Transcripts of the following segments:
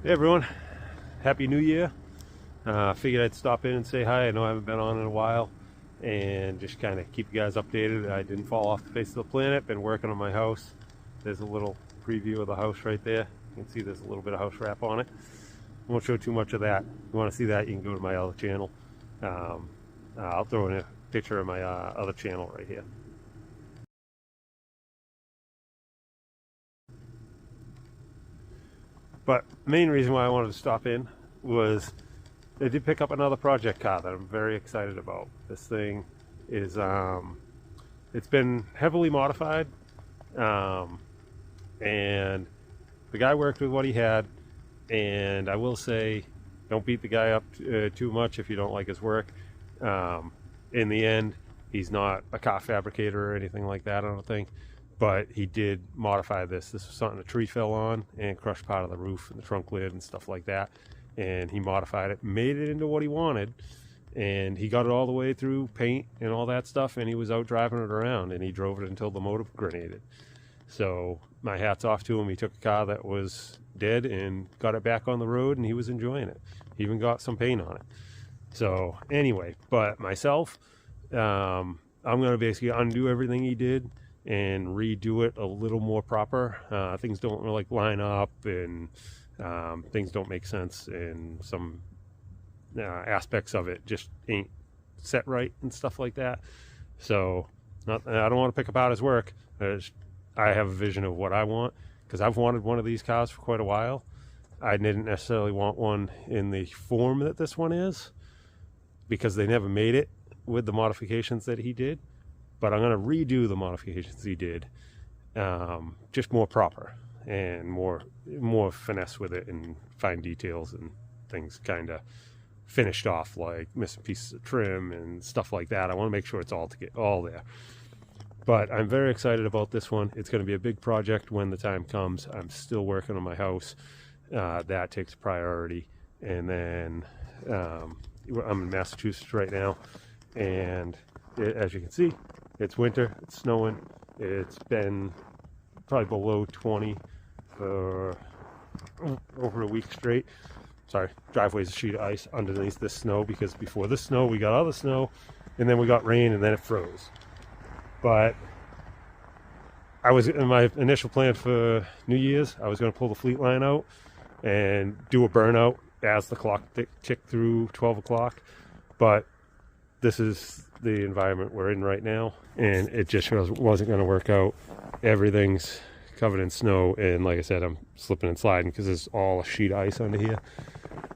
Hey everyone, Happy New Year. Figured I'd stop in and say hi. I know I haven't been on in a while and just kind of keep you guys updated. I didn't fall off the face of the planet, been working on my house. There's a little preview of the house right there. You can see there's a little bit of house wrap on it. I won't show too much of that. If you want to see that, you can go to my other channel. I'll throw in a picture of my other channel right here. But main reason why I wanted to stop in was I did pick up another project car that I'm very excited about. This thing is, it's been heavily modified, and the guy worked with what he had, and I will say, don't beat the guy up too much if you don't like his work. In the end, he's not a car fabricator or anything like that, I don't think. But he did modify this. This was something a tree fell on and crushed part of the roof and the trunk lid and stuff like that. And he modified it, made it into what he wanted. And he got it all the way through paint and all that stuff. And he was out driving it around, and he drove it until the motor grenaded. So my hat's off to him. He took a car that was dead and got it back on the road, and he was enjoying it. He even got some paint on it. So anyway, but myself, I'm going to basically undo everything he did and redo it a little more proper. Things don't really line up, and things don't make sense, and some aspects of it just ain't set right and stuff like that. So I don't want to pick apart his work. I have a vision of what I want, because I've wanted one of these cars for quite a while. I didn't necessarily want one in the form that this one is, because they never made it with the modifications that he did. But I'm going to redo the modifications he did, just more proper and more finesse with it, and fine details and things kind of finished off, like missing pieces of trim and stuff like that. I want to make sure it's all there. But I'm very excited about this one. It's going to be a big project when the time comes. I'm still working on my house. That takes priority. And then I'm in Massachusetts right now, and as you can see, it's winter, it's snowing. It's been probably below 20 for over a week straight. Sorry, driveway's a sheet of ice underneath this snow, because before this snow we got other snow, and then we got rain, and then it froze. But I was in my initial plan for New Year's, I was going to pull the fleet line out and do a burnout as the clock ticked through 12 o'clock. But this is the environment we're in right now, and it just wasn't going to work out. Everything's covered in snow, and like I said, I'm slipping and sliding because there's all a sheet of ice under here.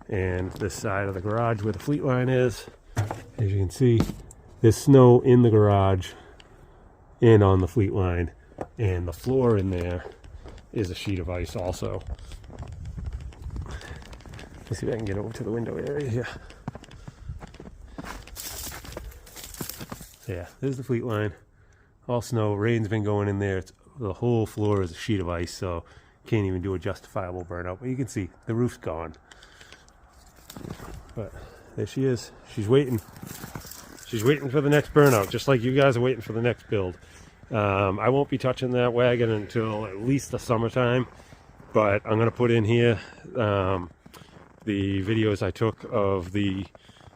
And this side of the garage where the fleet line is, as you can see, there's snow in the garage and on the fleet line, and the floor in there is a sheet of ice also. Let's see if I can get over to the window area here. Yeah, there's the fleet line. All snow, rain's been going in there. The whole floor is a sheet of ice, so can't even do a justifiable burnout. But you can see the roof's gone. But there she is. She's waiting. She's waiting for the next burnout, just like you guys are waiting for the next build. I won't be touching that wagon until at least the summertime, but I'm going to put in here the videos I took of the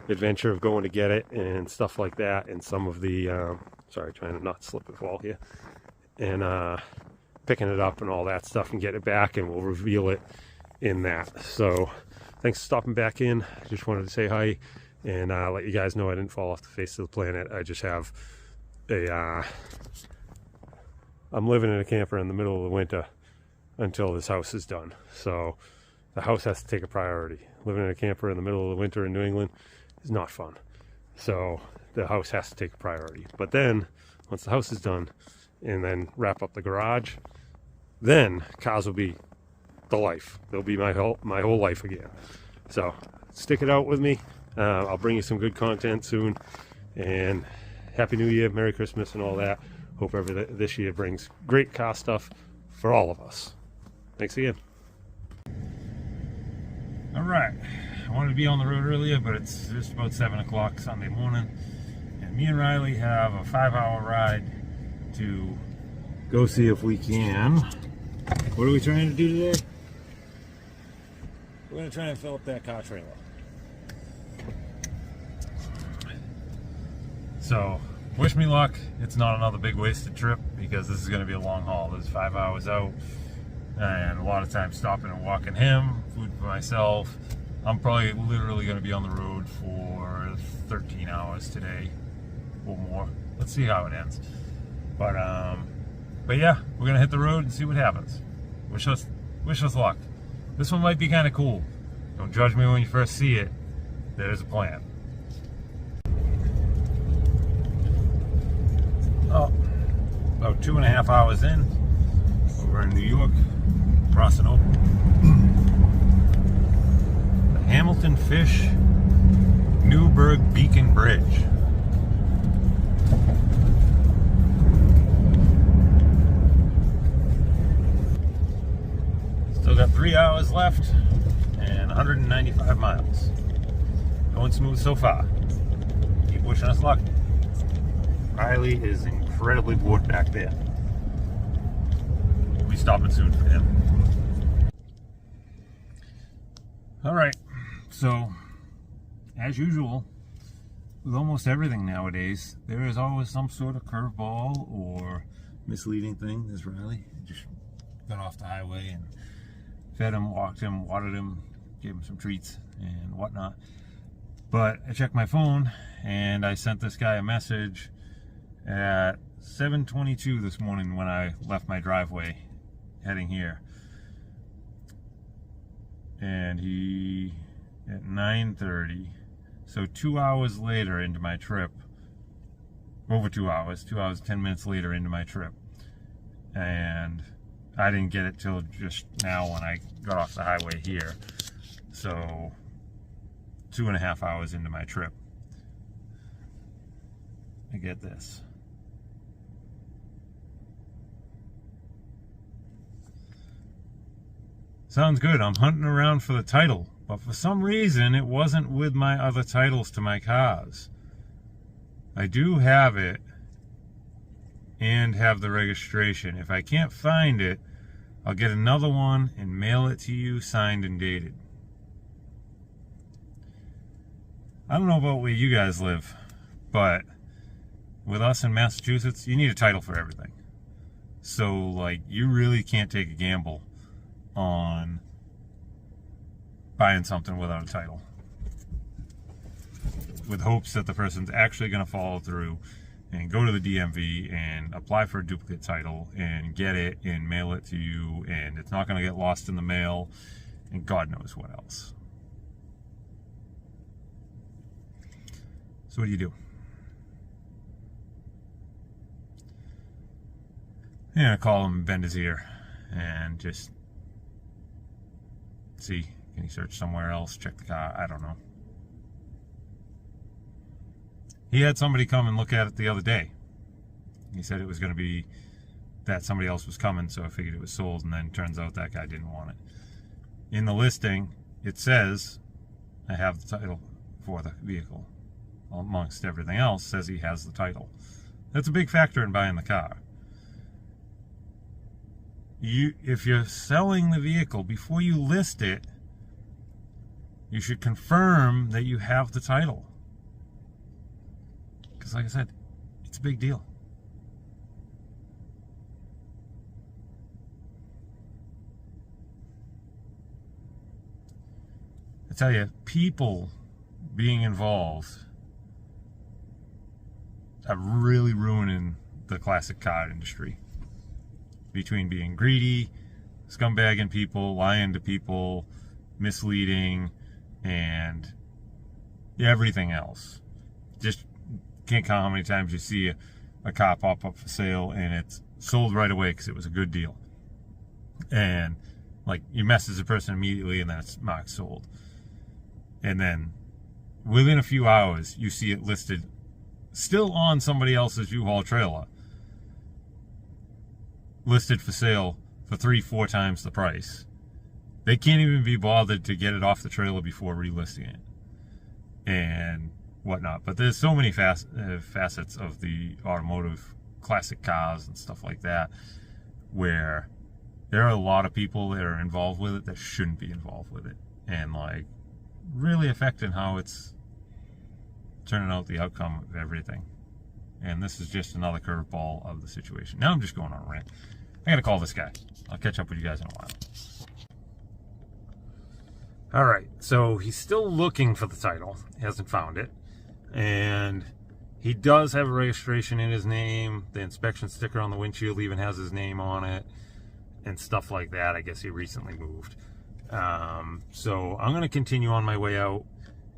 adventure of going to get it and stuff like that, and some of the sorry, trying to not slip and fall here, and picking it up and all that stuff and get it back, and we'll reveal it in that. So thanks for stopping back in. I just wanted to say hi and let you guys know I didn't fall off the face of the planet. I just have a I'm living in a camper in the middle of the winter until this house is done, so the house has to take a priority. Living in a camper in the middle of the winter in New England is not fun, so the house has to take a priority. But then once the house is done, and then wrap up the garage, then cars will be the life. They'll be my whole life again. So stick it out with me. I'll bring you some good content soon, and Happy New Year, Merry Christmas, and all that. Hope this year brings great car stuff for all of us. Thanks again. All right, I wanted to be on the road earlier, but it's just about 7 o'clock Sunday morning, and me and Riley have a 5-hour ride to go see if we can. What are we trying to do today? we're going to try and fill up that car trailer. So, wish me luck. It's not another big wasted trip because this is going to be a long haul. There's 5 hours out and a lot of time stopping and walking him, food for myself. I'm probably literally going to be on the road for 13 hours today or more. Let's see how it ends. But yeah, we're going to hit the road and see what happens. Wish us luck. This one might be kind of cool. Don't judge me when you first see it. There's a plan. Oh, about 2.5 hours in, over in New York, crossing over the Hamilton Fish Newburgh Beacon Bridge. Still got 3 hours left and 195 miles. Going smooth so far. Keep wishing us luck. Riley is incredibly bored back there. We'll be stopping soon for him. Alright, so as usual, with almost everything nowadays, there is always some sort of curveball or misleading thing. There's Riley. Just got off the highway and fed him, walked him, watered him, gave him some treats and whatnot. But I checked my phone and I sent this guy a message at 7:22 this morning when I left my driveway heading here, and he at 9:30, so 2 hours later into my trip, over 2 hours, 2 hours 10 minutes later into my trip, and I didn't get it till just now when I got off the highway here, so 2.5 hours into my trip I get this. Sounds good. I'm hunting around for the title, but for some reason it wasn't with my other titles to my cars. I do have it and have the registration. If I can't find it, I'll get another one and mail it to you signed and dated. I don't know about where you guys live, but with us in Massachusetts, you need a title for everything. So, like, you really can't take a gamble on buying something without a title, with hopes that the person's actually going to follow through and go to the DMV and apply for a duplicate title and get it and mail it to you, and it's not going to get lost in the mail and God knows what else. So what do? I'm going to call him and bend his ear and just see, can he search somewhere else, check the car, I don't know. He had somebody come and look at it the other day. He said it was going to be that somebody else was coming, so I figured it was sold, and then turns out that guy didn't want it. In the listing, it says I have the title for the vehicle. Amongst everything else, says he has the title. That's a big factor in buying the car. If you're selling the vehicle, before you list it, you should confirm that you have the title. Because like I said, it's a big deal. I tell you, people being involved are really ruining the classic car industry. Between being greedy, scumbagging people, lying to people, misleading, and everything else. Just can't count how many times you see a car pop up for sale and it's sold right away because it was a good deal. And like, you message the person immediately and then it's marked sold. And then within a few hours, you see it listed still on somebody else's U-Haul trailer, listed for sale for 3-4 times the price. They can't even be bothered to get it off the trailer before relisting it and whatnot. But there's so many facets of the automotive classic cars and stuff like that where there are a lot of people that are involved with it that shouldn't be involved with it. and like really affecting how it's turning out the outcome of everything. And this is just another curveball of the situation. Now I'm just going on a rant. I gotta call this guy. I'll catch up with you guys in a while. All right, so he's still looking for the title. He hasn't found it. And he does have a registration in his name. The inspection sticker on the windshield even has his name on it and stuff like that. I guess he recently moved. So I'm going to continue on my way out,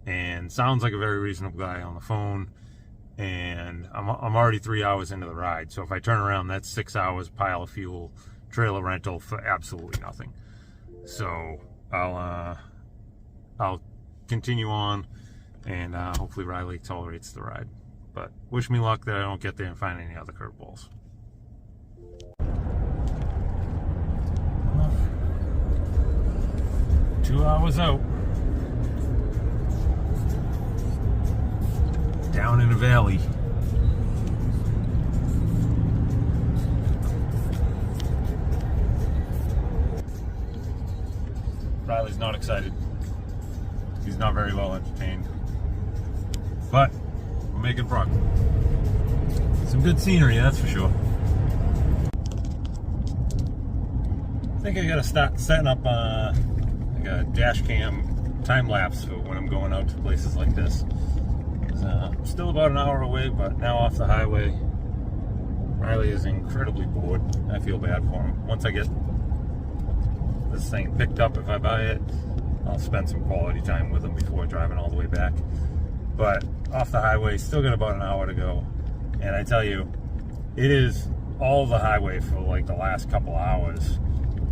and sounds like a very reasonable guy on the phone. And I'm already 3 hours into the ride. So if I turn around, that's 6 hours, pile of fuel, trailer rental for absolutely nothing. So I'll continue on, and hopefully Riley tolerates the ride. But wish me luck that I don't get there and find any other curveballs. 2 hours out. Down in a valley. Riley's not excited. He's not very well entertained. But we're making progress. Some good scenery, that's for sure. I think I gotta start setting up like a dash cam time lapse for when I'm going out to places like this. I'm still about an hour away, but now off the highway. Riley is incredibly bored. I feel bad for him. Once I get this thing picked up, if I buy it, I'll spend some quality time with him before driving all the way back. But off the highway, still got about an hour to go. And I tell you, it is all the highway for like the last couple hours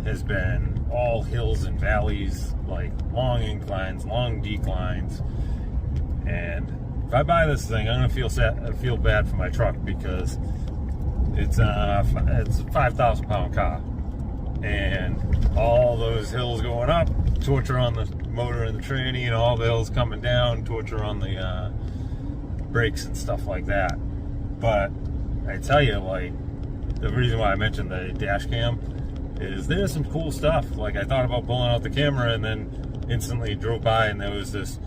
has been all hills and valleys, like long inclines, long declines. And if I buy this thing, I'm gonna feel bad for my truck, because it's a 5,000 pound car, and all those hills going up, torture on the motor and the tranny, and all the hills coming down, torture on the brakes and stuff like that. But I tell you, like, the reason why I mentioned the dash cam is there's some cool stuff. Like, I thought about pulling out the camera, and then instantly drove by, and there was this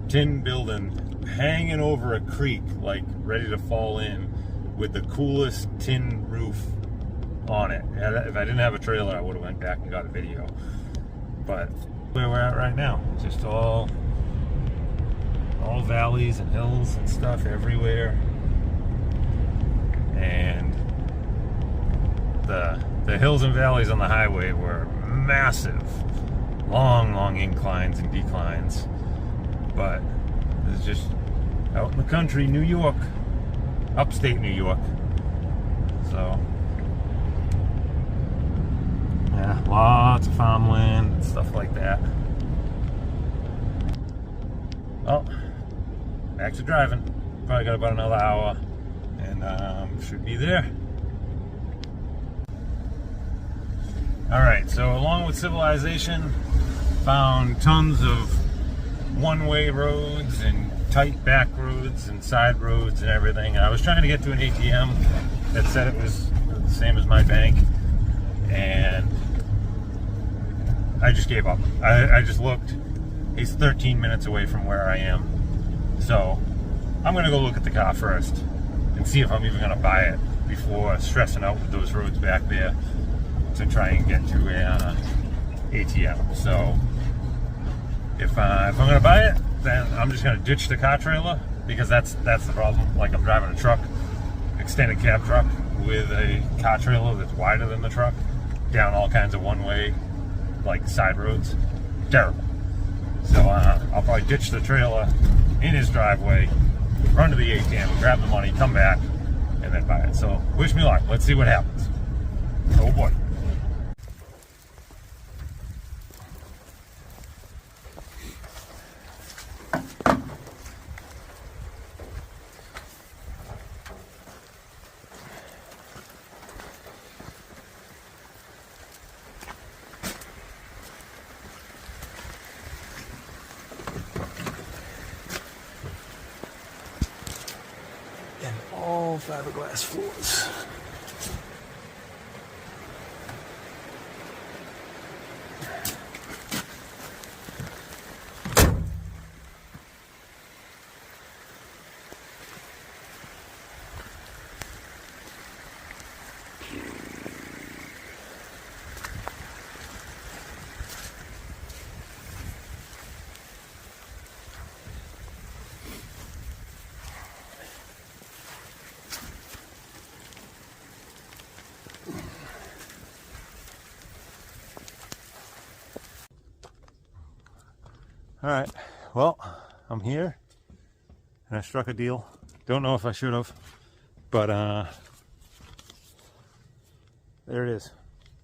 tin building hanging over a creek, like ready to fall in, with the coolest tin roof on it. If I didn't have a trailer, I would have went back and got a video. But where we're at right now, just all valleys and hills and stuff everywhere. And the hills and valleys on the highway were massive, long inclines and declines. But it's just out in the country, New York, upstate New York. So yeah, lots of farmland and stuff like that. Well, back to driving. Probably got about another hour, and should be there. Alright, so along with civilization, found tons of one-way roads and tight back roads and side roads and everything. I was trying to get to an ATM that said it was the same as my bank, and I just gave up. I just looked. He's 13 minutes away from where I am. So I'm gonna go look at the car first and see if I'm even gonna buy it before stressing out with those roads back there to try and get to a ATM. So if I'm gonna buy it, then I'm just gonna ditch the car trailer, because that's the problem. Like, I'm driving a truck, extended cab truck, with a car trailer that's wider than the truck, down all kinds of one-way, like, side roads. Terrible. So I'll probably ditch the trailer in his driveway, run to the ATM, grab the money, come back, and then buy it. So wish me luck. Let's see what happens. Oh boy. And all fiberglass floors. All right, well, I'm here and I struck a deal. Don't know if I should have, but there it is.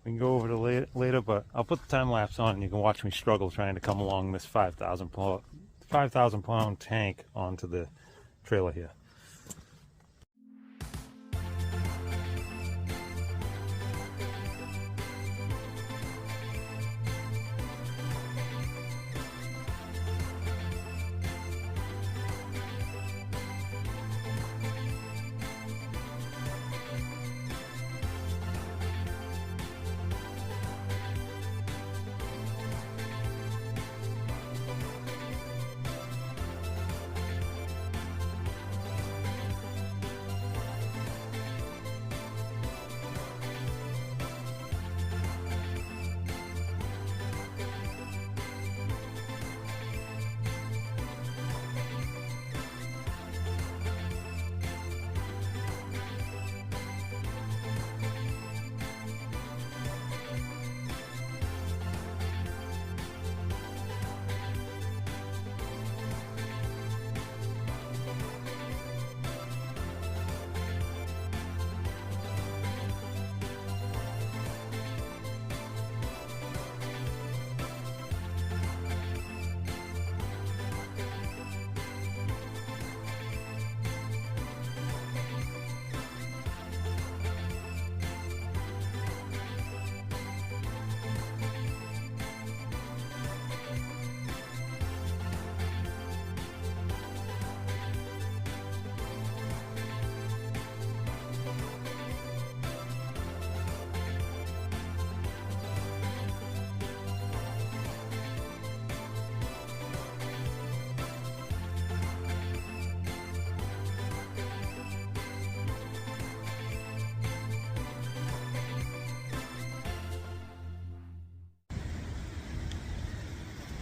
We can go over to later, but I'll put the time lapse on and you can watch me struggle trying to come along this 5,000 pound tank onto the trailer here.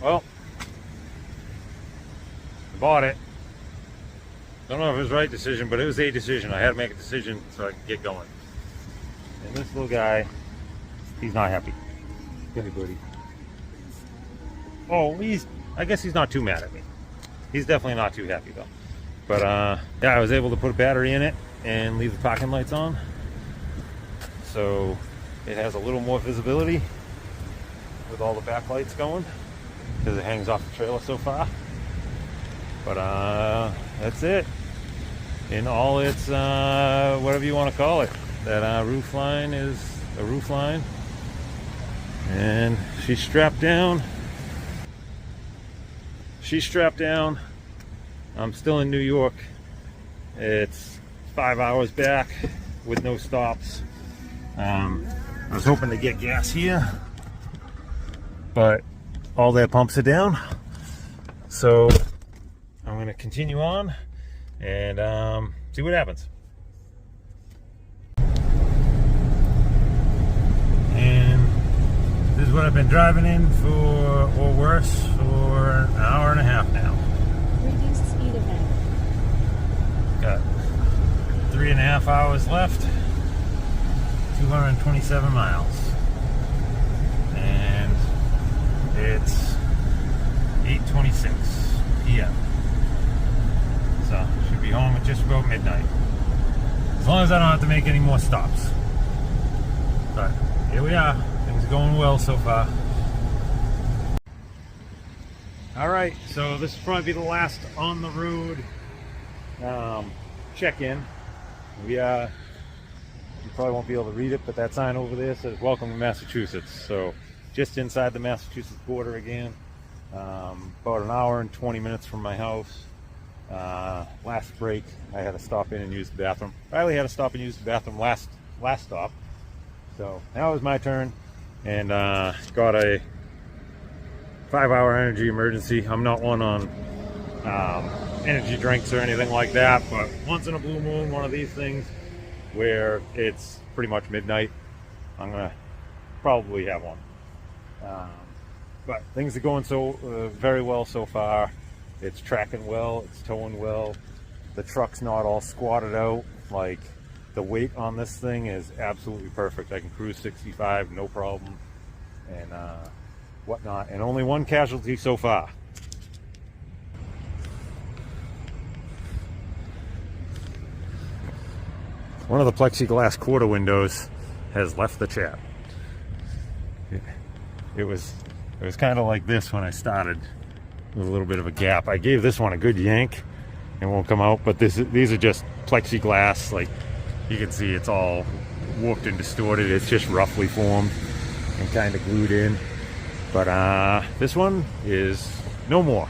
Well, I bought it. Don't know if it was the right decision, but it was a decision. I had to make a decision so I could get going. And this little guy, he's not happy. Hey, buddy. Oh, I guess he's not too mad at me. He's definitely not too happy though. But yeah, I was able to put a battery in it and leave the parking lights on. So it has a little more visibility with all the backlights going, because it hangs off the trailer so far. But that's it in all its whatever you want to call it. That roof line is a roof line, and she's strapped down. I'm still in New York. It's 5 hours back with no stops. I was hoping to get gas here, but all their pumps are down, so I'm going to continue on and see what happens. And this is what I've been driving in for, or worse, for an hour and a half now. Reduce speed ahead. Got 3.5 hours left, 227 miles, and it's 8:26 p.m. So should be home at just about midnight, as long as I don't have to make any more stops. But here we are. Things are going well so far. All right, so this will probably be the last on the road check-in. You probably won't be able to read it, but that sign over there says "Welcome to Massachusetts." So just inside the Massachusetts border again. About an hour and 20 minutes from my house. Last break, I had to stop in and use the bathroom. Riley had to stop and use the bathroom last stop. So now it was my turn, and got a 5-hour energy emergency. I'm not one on energy drinks or anything like that, but once in a blue moon, one of these things where it's pretty much midnight, I'm gonna probably have one. But things are going very well so far. It's tracking well, it's towing well. The truck's not all squatted out. Like, the weight on this thing is absolutely perfect. I can cruise 65, no problem, and whatnot. And only one casualty so far. one of the plexiglass quarter windows has left the chat. It was kind of like this when I started, with a little bit of a gap. I gave this one a good yank. It won't come out, but these are just plexiglass. Like you can see, it's all warped and distorted. It's just roughly formed and kind of glued in. But this one is no more.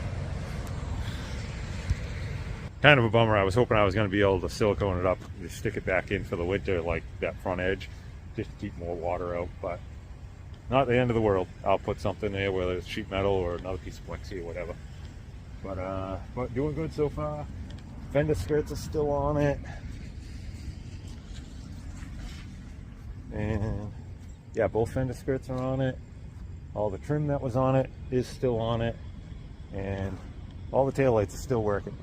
Kind of a bummer. I was hoping I was going to be able to silicone it up, just stick it back in for the winter, like that front edge, just to keep more water out. But not the end of the world. I'll put something there, whether it's sheet metal or another piece of plexi or whatever. But doing good so far. Fender skirts are still on it. And yeah, both fender skirts are on it. All the trim that was on it is still on it. And all the taillights are still working.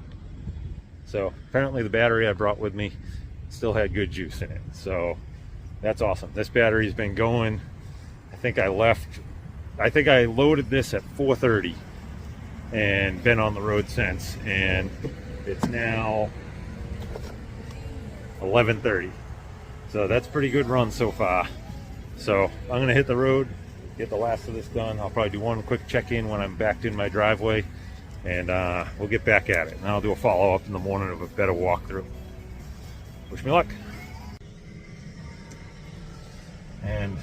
So apparently the battery I brought with me still had good juice in it. So that's awesome. This battery's been going. I think I loaded this at 4:30 and been on the road since, and it's now 11:30. So that's a pretty good run so far. So I'm gonna hit the road, get the last of this done. I'll probably do one quick check-in when I'm backed in my driveway, and we'll get back at it. And I'll do a follow-up in the morning of a better walkthrough. Wish me luck. And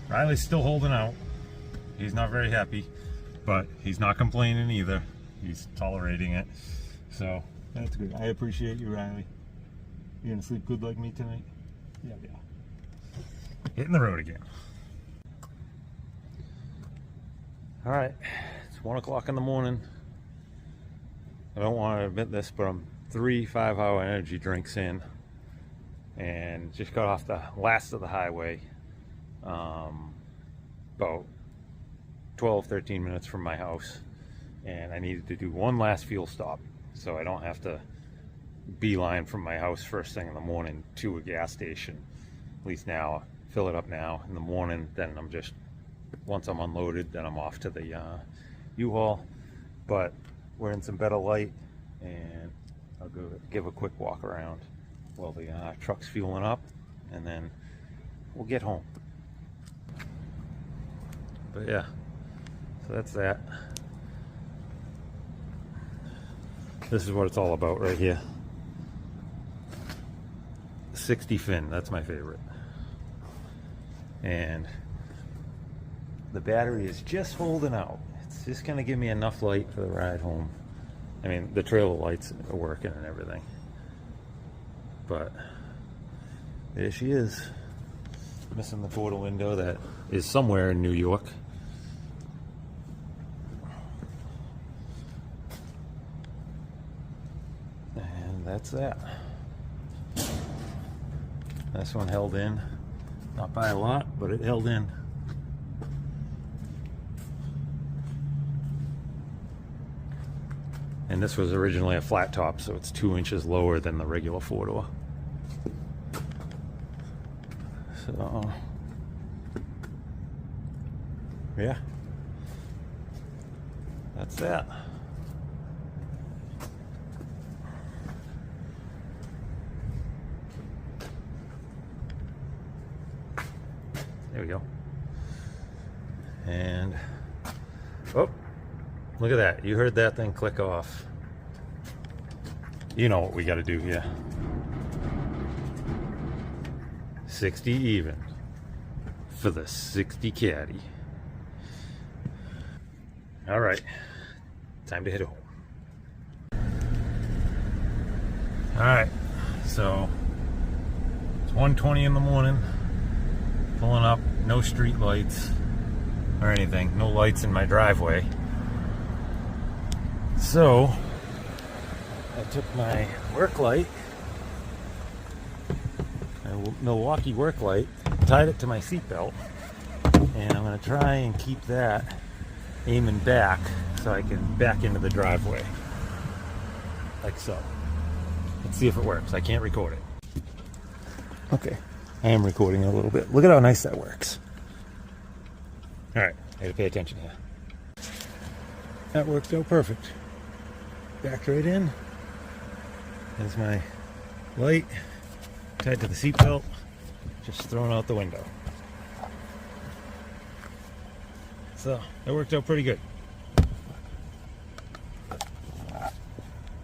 Riley's still holding out. He's not very happy, but he's not complaining either. He's tolerating it. So that's good. I appreciate you, Riley. You gonna sleep good like me tonight? Yeah. Hitting the road again. All right, it's 1 o'clock in the morning. I don't want to admit this, but I'm 3 5-hour energy drinks in, and just got off the last of the highway. About 12-13 minutes from my house, and I needed to do one last fuel stop so I don't have to beeline from my house first thing in the morning to a gas station. At least now, fill it up now in the morning, then I'm just, once I'm unloaded, then I'm off to the U-Haul. But we're in some better light, and I'll go give a quick walk around while the truck's fueling up, and then we'll get home. But yeah, so that's that. This is what it's all about right here. 60 fin, that's my favorite. And the battery is just holding out. It's just gonna give me enough light for the ride home. I mean, the trailer lights are working and everything. But there she is. Missing the quarter window that is somewhere in New York. And that's that. This one held in. Not by a lot, but it held in. And this was originally a flat top, so it's 2 inches lower than the regular four-door. So, yeah, that's that. There we go. And, oh, look at that. You heard that thing click off. You know what we got to do here. 60 even for the 60 caddy. All right, time to head home. All right, so it's 1:20 in the morning. Pulling up, no street lights or anything, no lights in my driveway. So I took my work light, Milwaukee work light, tied it to my seatbelt, and I'm going to try and keep that aiming back so I can back into the driveway like so. Let's see if it works. I can't record it. Okay, I am recording it a little bit. Look at how nice that works. All right, I gotta pay attention here. That worked out perfect. Backed right in. There's my light. tied to the seatbelt, just thrown out the window. So that worked out pretty good.